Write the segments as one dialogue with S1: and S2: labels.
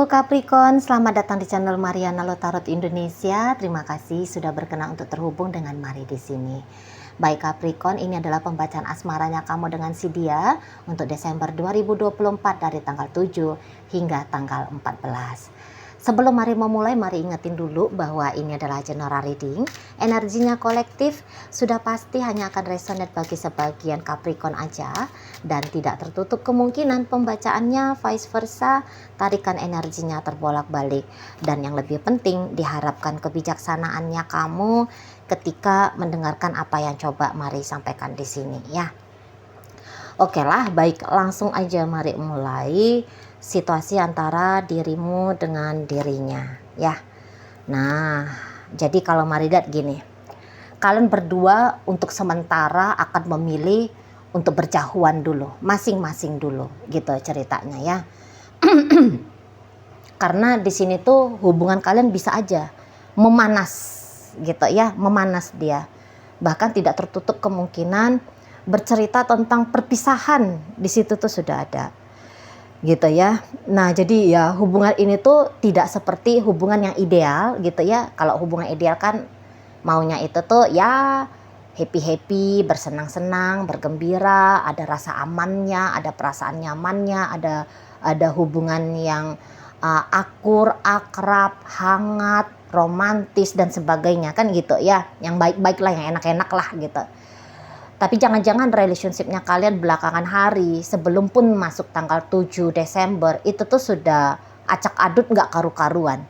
S1: Halo Capricorn, selamat datang di channel Mariana Lotarot Indonesia. Terima kasih sudah berkenan untuk terhubung dengan Mari di sini. Baik Capricorn, ini adalah pembacaan asmaranya kamu dengan si dia untuk Desember 2024 dari tanggal 7 hingga tanggal 14. Sebelum mari memulai, mari ingetin dulu bahwa ini adalah general reading. Energinya kolektif, sudah pasti hanya akan resonate bagi sebagian Capricorn aja. Dan tidak tertutup kemungkinan pembacaannya vice versa, tarikan energinya terbolak-balik. Dan yang lebih penting, diharapkan kebijaksanaannya kamu ketika mendengarkan apa yang coba mari sampaikan di sini ya. Oke lah, baik, langsung aja mari mulai situasi antara dirimu dengan dirinya ya. Nah, jadi kalau mari lihat gini, kalian berdua untuk sementara akan memilih untuk berjauhan dulu, masing-masing dulu gitu ceritanya ya. Karena di sini tuh hubungan kalian bisa aja memanas gitu ya, memanas dia. Bahkan tidak tertutup kemungkinan bercerita tentang perpisahan di situ tuh sudah ada. Gitu ya. Nah, jadi ya hubungan ini tuh tidak seperti hubungan yang ideal gitu ya. Kalau hubungan ideal kan maunya itu tuh ya happy-happy, bersenang-senang, bergembira, ada rasa amannya, ada perasaan nyamannya, ada hubungan yang akur, akrab, hangat, romantis dan sebagainya kan gitu ya. Yang baik-baik lah, yang enak-enak lah gitu. Tapi jangan-jangan relationshipnya kalian belakangan hari sebelum pun masuk tanggal 7 Desember itu tuh sudah acak adut gak karu-karuan.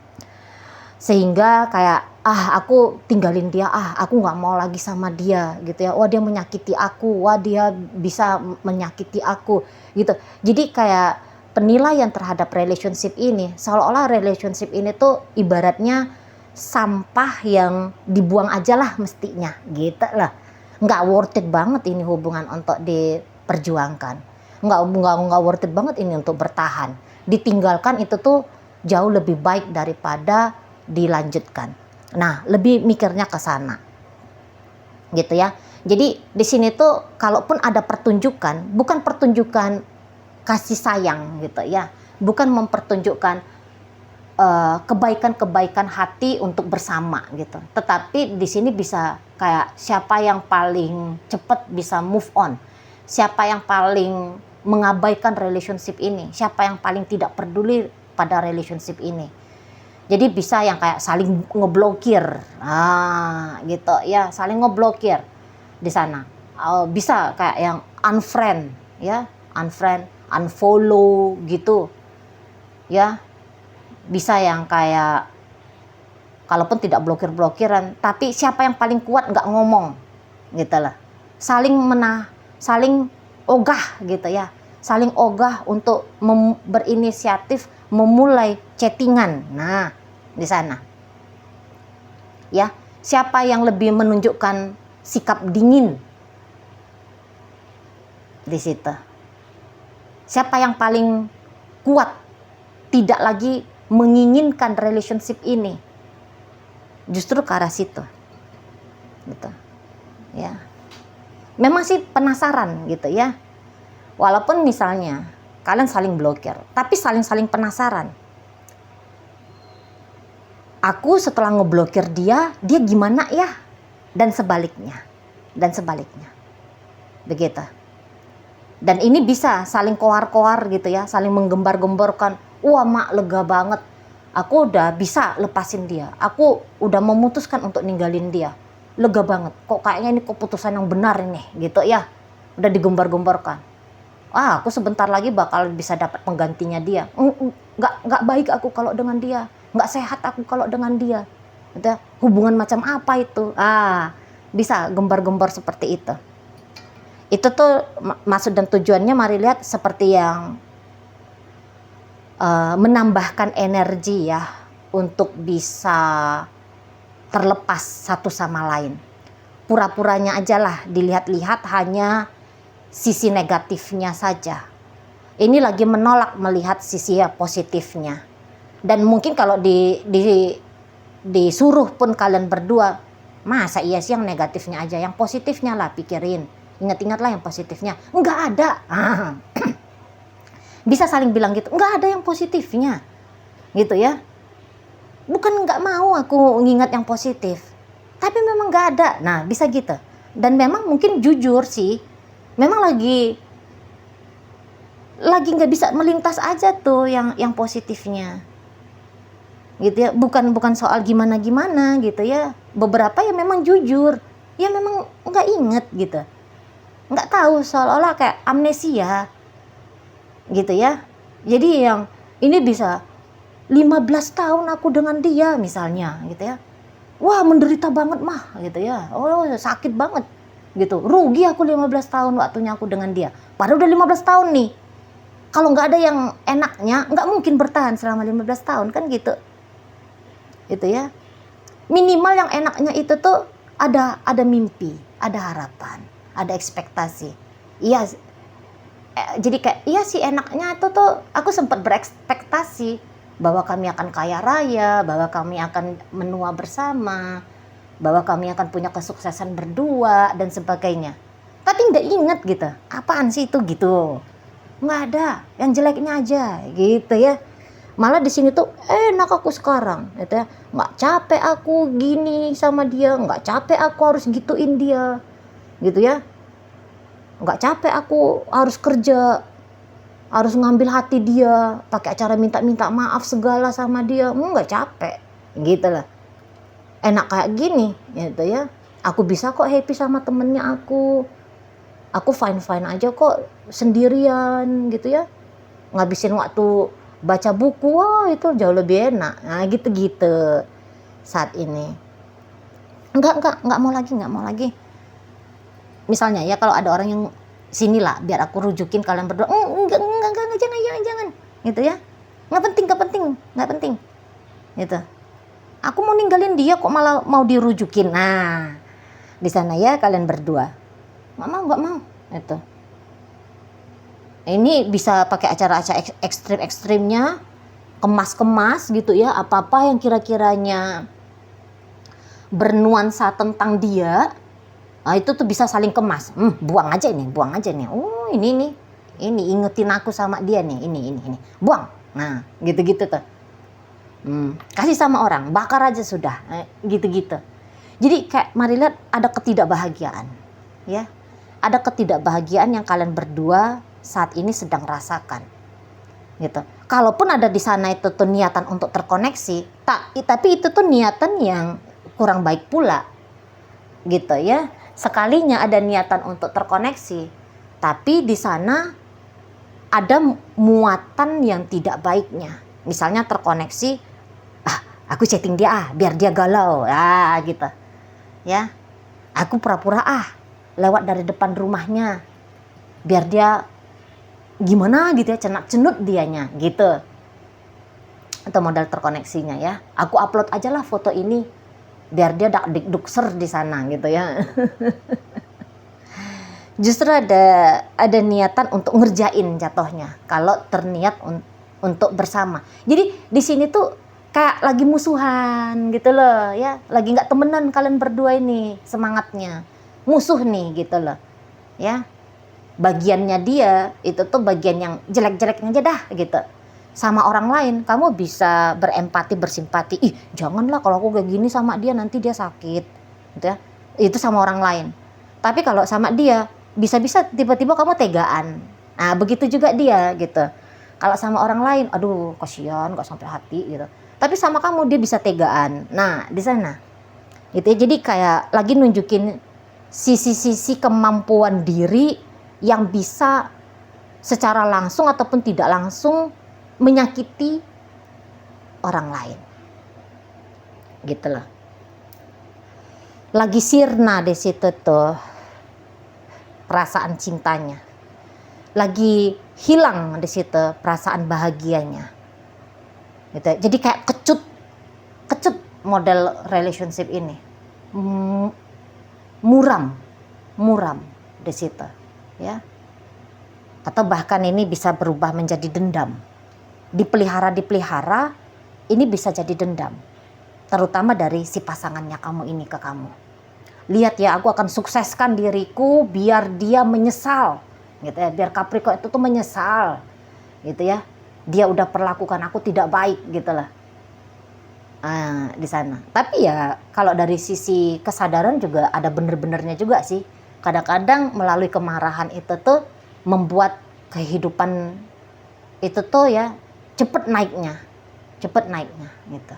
S1: Sehingga kayak aku tinggalin dia, aku gak mau lagi sama dia gitu ya. Wah dia menyakiti aku, wah dia bisa menyakiti aku gitu. Jadi kayak penilaian terhadap relationship ini seolah-olah relationship ini tuh ibaratnya sampah yang dibuang aja lah mestinya gitu lah. Nggak worth it banget ini hubungan untuk diperjuangkan, nggak worth it banget ini untuk bertahan. Ditinggalkan itu tuh jauh lebih baik daripada dilanjutkan. Nah, lebih mikirnya ke sana gitu ya. Jadi di sini tuh kalaupun ada pertunjukan, bukan pertunjukan kasih sayang gitu ya, bukan mempertunjukkan kebaikan-kebaikan hati untuk bersama gitu. Tetapi di sini bisa kayak siapa yang paling cepat bisa move on, siapa yang paling mengabaikan relationship ini, siapa yang paling tidak peduli pada relationship ini. Jadi bisa yang kayak saling ngeblokir, gitu ya, saling ngeblokir di sana. Bisa kayak yang unfriend ya, unfollow gitu ya. Bisa yang kayak kalaupun tidak blokir-blokiran, tapi siapa yang paling kuat nggak ngomong gitu lah. Saling ogah gitu ya. Saling ogah untuk berinisiatif memulai chattingan. Nah, di sana. Ya, siapa yang lebih menunjukkan sikap dingin di situ. Siapa yang paling kuat tidak lagi menginginkan relationship ini, justru ke arah situ gitu ya. Memang sih penasaran gitu ya, walaupun misalnya kalian saling blokir tapi saling penasaran. Aku setelah ngeblokir dia gimana ya, dan sebaliknya begitu. Dan ini bisa saling koar-koar gitu ya, saling menggembar-gemborkan. Wah mak, lega banget, aku udah bisa lepasin dia, aku udah memutuskan untuk ninggalin dia, lega banget, kok kayaknya ini keputusan yang benar ini gitu ya. Udah digembar-gemborkan, aku sebentar lagi bakal bisa dapat penggantinya dia. Nggak baik aku kalau dengan dia, nggak sehat aku kalau dengan dia gitu. Hubungan macam apa itu? Bisa gembar-gembar seperti itu. Itu tuh maksud dan tujuannya mari lihat seperti yang menambahkan energi ya untuk bisa terlepas satu sama lain. Pura-puranya aja lah dilihat-lihat hanya sisi negatifnya saja. Ini lagi menolak melihat sisi positifnya. Dan mungkin kalau disuruh pun kalian berdua, masa iya sih yang negatifnya aja, yang positifnya lah pikirin. Ingat-ingatlah yang positifnya. Enggak ada. Bisa saling bilang gitu, nggak ada yang positifnya. gitu ya. Bukan nggak mau aku ngingat yang positif, tapi memang nggak ada. Nah, bisa gitu. Dan memang mungkin jujur sih, memang lagi nggak bisa melintas aja tuh yang positifnya, gitu ya. Bukan soal gimana gitu ya. Beberapa ya memang jujur, ya memang nggak inget gitu, nggak tahu, seolah-olah kayak amnesia, gitu ya. Jadi yang ini bisa 15 tahun aku dengan dia misalnya, gitu ya. Wah, menderita banget mah, gitu ya. Oh, sakit banget, gitu. Rugi aku 15 tahun waktunya aku dengan dia. Padahal udah 15 tahun nih. Kalau nggak ada yang enaknya, nggak mungkin bertahan selama 15 tahun, kan gitu. Gitu ya. Minimal yang enaknya itu tuh ada mimpi, ada harapan, ada ekspektasi. Iya, jadi kayak, iya sih enaknya itu tuh aku sempat berekspektasi bahwa kami akan kaya raya, bahwa kami akan menua bersama, bahwa kami akan punya kesuksesan berdua dan sebagainya. Tapi nggak inget gitu, apaan sih itu gitu. Nggak ada, yang jeleknya aja gitu ya. Malah di sini tuh enak aku sekarang, gitu ya. Nggak capek aku gini sama dia, nggak capek aku harus gituin dia, gitu ya. Nggak capek aku harus kerja, harus ngambil hati dia, pakai acara minta-minta maaf segala sama dia, nggak capek, gitu lah. Enak kayak gini, gitu ya. Aku bisa kok happy sama temennya aku fine aja kok sendirian, gitu ya. Ngabisin waktu baca buku, wah itu jauh lebih enak. Nah gitu-gitu saat ini. Nggak mau lagi. Misalnya ya, kalau ada orang yang sini lah, biar aku rujukin kalian berdua. Enggak, jangan, gitu ya. Nggak penting, gitu. Aku mau ninggalin dia kok malah mau dirujukin. Nah, di sana ya kalian berdua. Nggak mau, gitu. Ini bisa pakai acara-acara ekstrim-ekstrimnya, kemas-kemas gitu ya, apa-apa yang kira-kiranya bernuansa tentang dia. Nah, itu tuh bisa saling kemas. Buang aja nih. Oh, ini ingetin aku sama dia nih. Ini. Buang. Nah, gitu-gitu tuh. Kasih sama orang, bakar aja sudah. Gitu-gitu. Jadi kayak mari lihat ada ketidakbahagiaan, ya. Ada ketidakbahagiaan yang kalian berdua saat ini sedang rasakan. Gitu. Kalaupun ada di sana itu tuh niatan untuk terkoneksi, tapi itu tuh niatan yang kurang baik pula. Gitu ya. Sekalinya ada niatan untuk terkoneksi, tapi di sana ada muatan yang tidak baiknya. Misalnya terkoneksi, aku chatting dia biar dia galau, gitu. Ya, aku pura-pura lewat dari depan rumahnya, biar dia gimana gitu ya, cenak-cenut dianya, gitu. Atau modal terkoneksinya ya. Aku upload aja lah foto ini, biar dia dak-dik-dukser di sana, gitu ya. Justru ada niatan untuk ngerjain jatuhnya kalau terniat untuk bersama. Jadi di sini tuh kayak lagi musuhan gitu loh ya, lagi nggak temenan kalian berdua ini semangatnya, musuh nih gitu loh ya. Bagiannya dia itu tuh bagian yang jelek-jeleknya aja dah gitu. Sama orang lain kamu bisa berempati, bersimpati, janganlah kalau aku kayak gini sama dia nanti dia sakit gitu ya. Itu sama orang lain. Tapi kalau sama dia bisa-bisa tiba-tiba kamu tegaan. Nah, begitu juga dia gitu. Kalau sama orang lain, aduh kasihan, nggak sampai hati gitu. Tapi sama kamu dia bisa tegaan. Nah, di sana. Gitu ya. Jadi kayak lagi nunjukin sisi-sisi kemampuan diri yang bisa secara langsung ataupun tidak langsung menyakiti orang lain. Gitu loh. Lagi sirna di situ tuh perasaan cintanya, lagi hilang di situ perasaan bahagianya, gitu. Jadi kayak kecut model relationship ini, muram di situ, ya. Atau bahkan ini bisa berubah menjadi dendam, dipelihara, ini bisa jadi dendam, terutama dari si pasangannya kamu ini ke kamu. Lihat ya, aku akan sukseskan diriku biar dia menyesal, gitu ya, biar Capricorn itu tuh menyesal, gitu ya. dia udah perlakukan aku tidak baik gitu lah. Di sana. Tapi ya kalau dari sisi kesadaran juga ada bener-benernya juga sih. Kadang-kadang melalui kemarahan itu tuh membuat kehidupan itu tuh ya cepet naiknya gitu.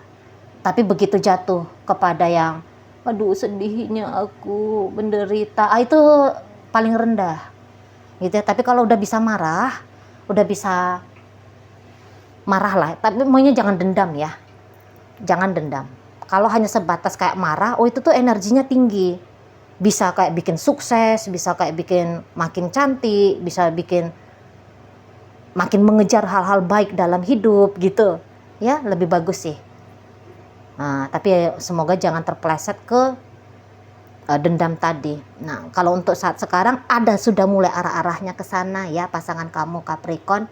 S1: Tapi begitu jatuh kepada yang aduh sedihnya aku menderita, itu paling rendah gitu ya. Tapi kalau udah bisa marah lah, tapi maunya jangan dendam ya. Jangan dendam. Kalau hanya sebatas kayak marah, itu tuh energinya tinggi. Bisa kayak bikin sukses, bisa kayak bikin makin cantik, bisa bikin makin mengejar hal-hal baik dalam hidup gitu. Ya, lebih bagus sih. Nah, tapi semoga jangan terpeleset ke dendam tadi. Nah, kalau untuk saat sekarang sudah mulai arah-arahnya ke sana ya, pasangan kamu Capricorn.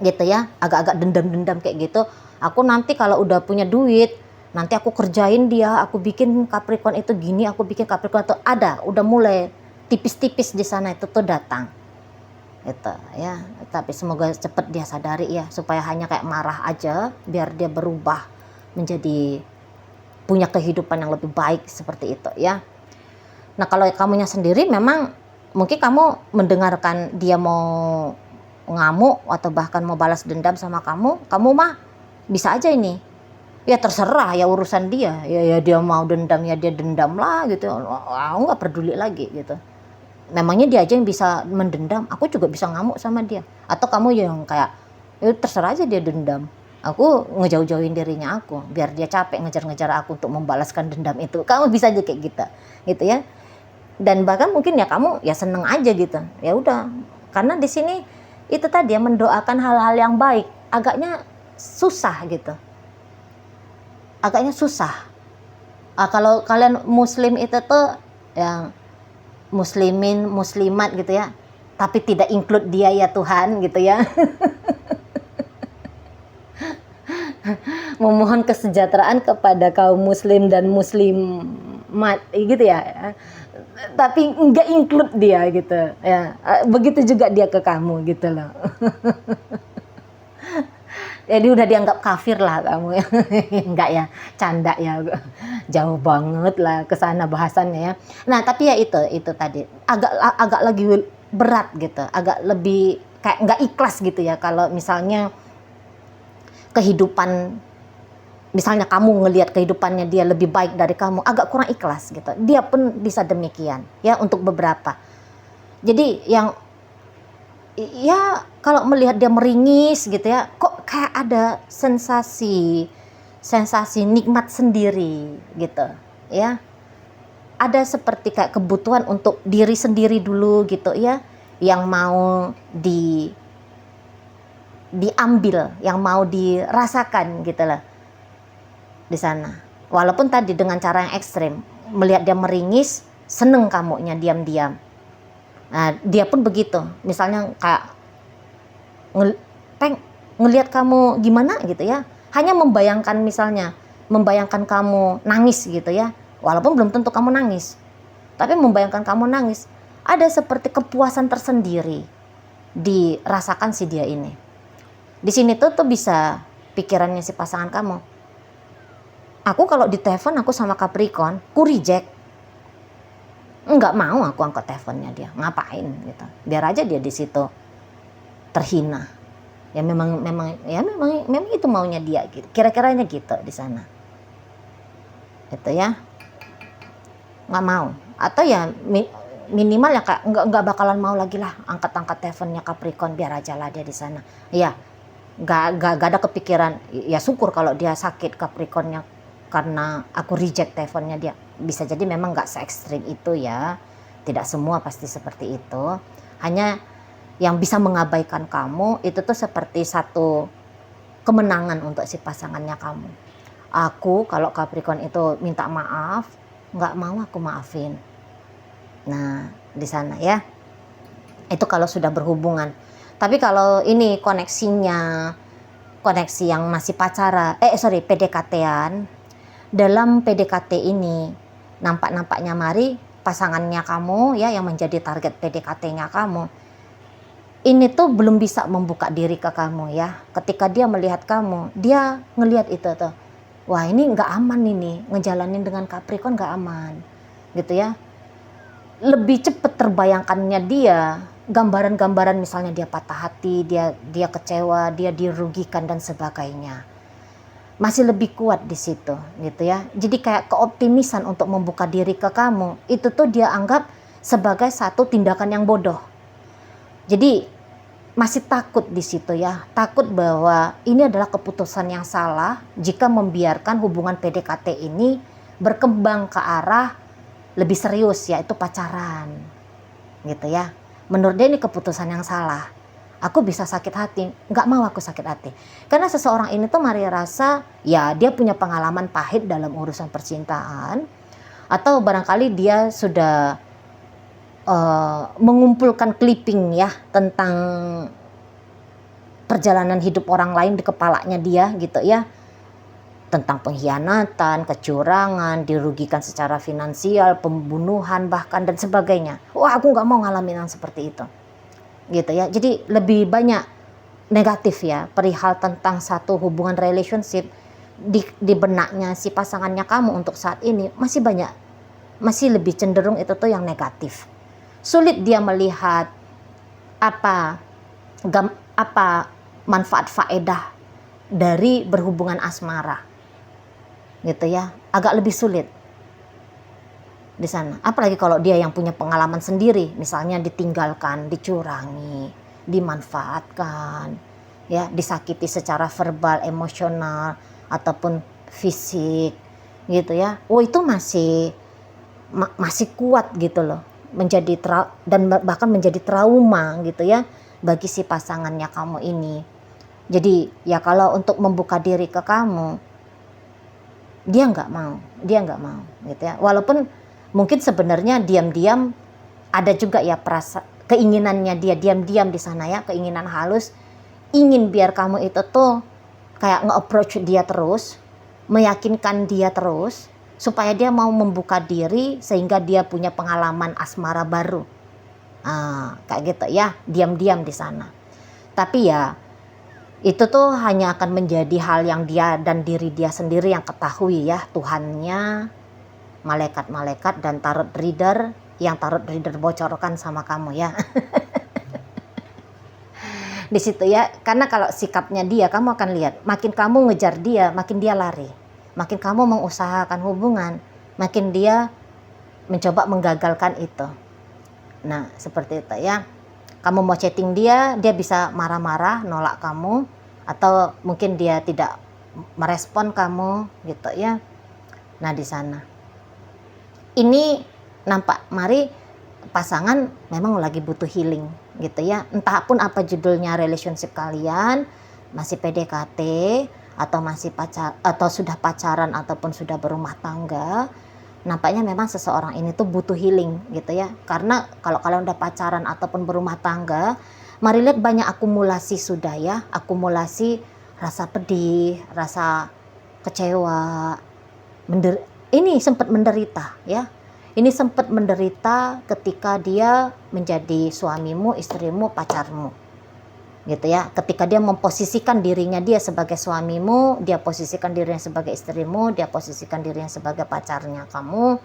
S1: Gitu ya, agak-agak dendam-dendam kayak gitu. Aku nanti kalau udah punya duit, nanti aku kerjain dia, aku bikin Capricorn itu gini, aku bikin Capricorn itu udah mulai tipis-tipis di sana itu tuh datang. Gitu ya. Tapi semoga cepet dia sadari ya, supaya hanya kayak marah aja, biar dia berubah menjadi punya kehidupan yang lebih baik seperti itu ya. Nah, kalau kamunya sendiri memang mungkin kamu mendengarkan dia mau ngamuk atau bahkan mau balas dendam sama kamu mah bisa aja ini, ya terserah ya urusan dia, ya dia mau dendam ya dia dendam lah gitu, aku nggak peduli lagi gitu. Memangnya dia aja yang bisa mendendam, aku juga bisa ngamuk sama dia. Atau kamu yang kayak ya terserah aja dia dendam, aku ngejauh-jauhin dirinya aku biar dia capek ngejar-ngejar aku untuk membalaskan dendam itu. Kamu bisa aja kayak gitu ya. Dan bahkan mungkin ya kamu ya seneng aja gitu, ya udah, karena di sini itu tadi ya, mendoakan hal-hal yang baik agaknya susah gitu, kalau kalian muslim itu tuh yang muslimin muslimat gitu ya, tapi tidak include dia ya Tuhan gitu ya. Memohon kesejahteraan kepada kaum muslim dan muslimat gitu ya, tapi enggak include dia gitu ya. Begitu juga dia ke kamu gitu loh. Jadi udah dianggap kafir lah kamu ya. Enggak ya, canda ya, jauh banget lah ke sana bahasannya ya. Nah tapi ya itu tadi agak lagi berat gitu, agak lebih kayak nggak ikhlas gitu ya kalau misalnya kehidupan, misalnya kamu ngelihat kehidupannya dia lebih baik dari kamu, agak kurang ikhlas gitu. Dia pun bisa demikian ya untuk beberapa. Jadi yang ya kalau melihat dia meringis gitu ya, kok kayak ada sensasi nikmat sendiri gitu ya. Ada seperti kayak kebutuhan untuk diri sendiri dulu gitu ya, yang mau diambil, yang mau dirasakan gitu lah di sana. Walaupun tadi dengan cara yang ekstrim, melihat dia meringis, seneng kamunya diam-diam. Nah, dia pun begitu. Misalnya kayak ngelihat kamu gimana gitu ya, hanya membayangkan kamu nangis gitu ya, walaupun belum tentu kamu nangis, tapi membayangkan kamu nangis, ada seperti kepuasan tersendiri dirasakan si dia ini. Di sini tuh bisa pikirannya si pasangan kamu. Aku kalau ditelepon aku sama Capricorn, ku reject. Nggak mau aku angkat teleponnya dia, ngapain gitu, biar aja dia di situ terhina ya. Memang itu maunya dia gitu, kira-kiranya gitu di sana itu ya. Nggak mau, atau ya minimal ya kak, nggak bakalan mau lagi lah angkat teleponnya Capricorn, biar aja lah dia di sana ya. Nggak ada kepikiran ya, syukur kalau dia sakit Capricornnya karena aku reject teleponnya dia. Bisa jadi memang nggak se-ekstrim itu ya, tidak semua pasti seperti itu. Hanya yang bisa mengabaikan kamu itu tuh seperti satu kemenangan untuk si pasangannya kamu. Aku kalau Capricorn itu minta maaf, nggak mau aku maafin. Nah di sana ya, itu kalau sudah berhubungan. Tapi kalau ini koneksi yang masih pacaran, PDKT-an, dalam PDKT ini nampaknya mari pasangannya kamu ya, yang menjadi target PDKT-nya kamu, ini tuh belum bisa membuka diri ke kamu ya. Ketika dia melihat kamu, dia ngelihat itu tuh, wah ini nggak aman, ini ngejalanin dengan Capricorn nggak aman gitu ya. Lebih cepet terbayangkannya dia gambaran-gambaran, misalnya dia patah hati, dia kecewa, dia dirugikan dan sebagainya, masih lebih kuat di situ gitu ya. Jadi kayak keoptimisan untuk membuka diri ke kamu itu tuh dia anggap sebagai satu tindakan yang bodoh. Jadi masih takut di situ ya, takut bahwa ini adalah keputusan yang salah jika membiarkan hubungan PDKT ini berkembang ke arah lebih serius, yaitu pacaran gitu ya. Menurut dia ini keputusan yang salah. Aku bisa sakit hati, nggak mau aku sakit hati. Karena seseorang ini tuh mari rasa ya dia punya pengalaman pahit dalam urusan percintaan, atau barangkali dia sudah mengumpulkan clipping ya tentang perjalanan hidup orang lain di kepalanya dia gitu ya, tentang pengkhianatan, kecurangan, dirugikan secara finansial, pembunuhan bahkan dan sebagainya. Wah, aku nggak mau ngalamin yang seperti itu gitu ya. Jadi lebih banyak negatif ya perihal tentang satu hubungan relationship di benaknya si pasangannya kamu untuk saat ini, masih lebih cenderung itu tuh yang negatif. Sulit dia melihat apa manfaat faedah dari berhubungan asmara gitu ya, agak lebih sulit di sana. Apalagi kalau dia yang punya pengalaman sendiri, misalnya ditinggalkan, dicurangi, dimanfaatkan ya, disakiti secara verbal, emosional ataupun fisik gitu ya. Oh, itu masih kuat gitu loh, dan bahkan menjadi trauma gitu ya bagi si pasangannya kamu ini. Jadi ya kalau untuk membuka diri ke kamu, dia nggak mau gitu ya. Walaupun mungkin sebenarnya diam-diam ada juga ya keinginannya dia diam-diam di sana ya, keinginan halus, ingin biar kamu itu tuh kayak nge-approach dia terus, meyakinkan dia terus supaya dia mau membuka diri sehingga dia punya pengalaman asmara baru. Kayak gitu ya, diam-diam di sana. Tapi ya itu tuh hanya akan menjadi hal yang dia dan diri dia sendiri yang ketahui ya, Tuhannya, malaikat-malaikat dan tarot reader yang tarot reader bocorkan sama kamu ya. Di situ ya, karena kalau sikapnya dia, kamu akan lihat makin kamu ngejar dia, makin dia lari. Makin kamu mengusahakan hubungan, makin dia mencoba menggagalkan itu. Nah, seperti itu ya. Kamu mau chatting dia bisa marah-marah, nolak kamu, atau mungkin dia tidak merespon kamu gitu ya. Nah, di sana ini nampak mari pasangan memang lagi butuh healing gitu ya. Entah pun apa judulnya relationship kalian, masih PDKT atau masih atau sudah pacaran ataupun sudah berumah tangga, nampaknya memang seseorang ini tuh butuh healing gitu ya. Karena kalau kalian udah pacaran ataupun berumah tangga, mari lihat banyak akumulasi sudah ya, akumulasi rasa pedih, rasa kecewa, ini sempat menderita ya. Ini sempat menderita ketika dia menjadi suamimu, istrimu, pacarmu gitu ya. Ketika dia memposisikan dirinya dia sebagai suamimu, dia posisikan dirinya sebagai istrimu, dia posisikan dirinya sebagai pacarnya kamu,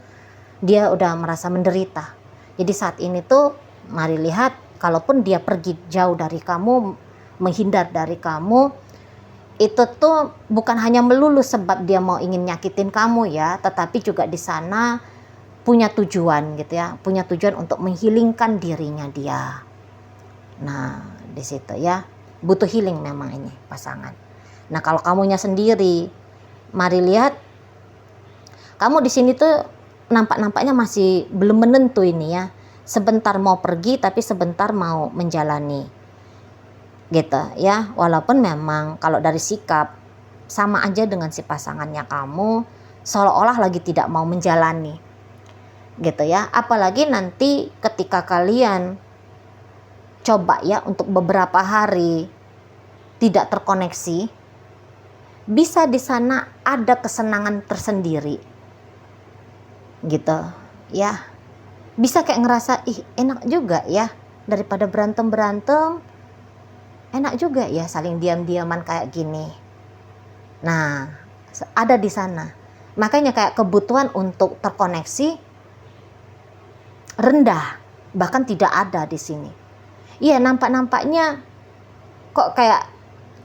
S1: dia udah merasa menderita. Jadi saat ini tuh mari lihat, kalaupun dia pergi jauh dari kamu, menghindar dari kamu, itu tuh bukan hanya melulu sebab dia mau ingin nyakitin kamu ya, tetapi juga di sana punya tujuan gitu ya, punya tujuan untuk menghilingkan dirinya dia. Nah, di situ ya, butuh healing memang ini pasangan. Nah, kalau kamunya sendiri, mari lihat, kamu di sini tuh nampaknya masih belum menentu ini ya. Sebentar mau pergi, tapi sebentar mau menjalani, gitu ya. Walaupun memang kalau dari sikap sama aja dengan si pasangannya kamu, seolah-olah lagi tidak mau menjalani, gitu ya. Apalagi nanti ketika kalian coba ya untuk beberapa hari tidak terkoneksi, bisa di sana ada kesenangan tersendiri gitu ya. Bisa kayak ngerasa ih enak juga ya daripada berantem-berantem, enak juga ya saling diam-diaman kayak gini. Nah, ada di sana. Makanya kayak kebutuhan untuk terkoneksi rendah, bahkan tidak ada di sini. Iya, nampaknya kok kayak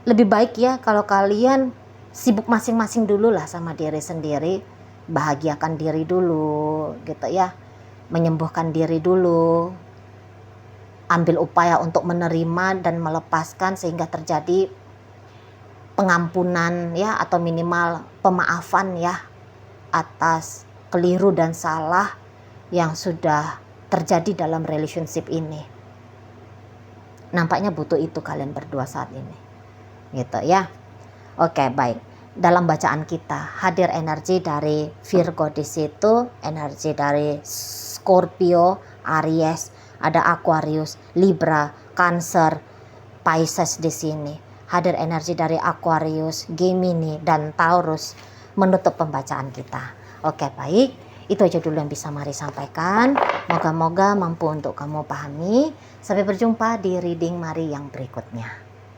S1: lebih baik ya kalau kalian sibuk masing-masing dulu lah sama diri sendiri, bahagiakan diri dulu gitu ya, menyembuhkan diri dulu, ambil upaya untuk menerima dan melepaskan sehingga terjadi pengampunan ya, atau minimal pemaafan ya atas keliru dan salah yang sudah terjadi dalam relationship ini. Nampaknya butuh itu kalian berdua saat ini gitu ya. Oke, baik. Dalam bacaan kita hadir energi dari Virgo di situ, energi dari Scorpio, Aries, ada Aquarius, Libra, Cancer, Pisces di sini. Hadir energi dari Aquarius, Gemini, dan Taurus menutup pembacaan kita. Oke, baik. Itu aja dulu yang bisa Mari sampaikan. Moga-moga mampu untuk kamu pahami. Sampai berjumpa di reading Mari yang berikutnya.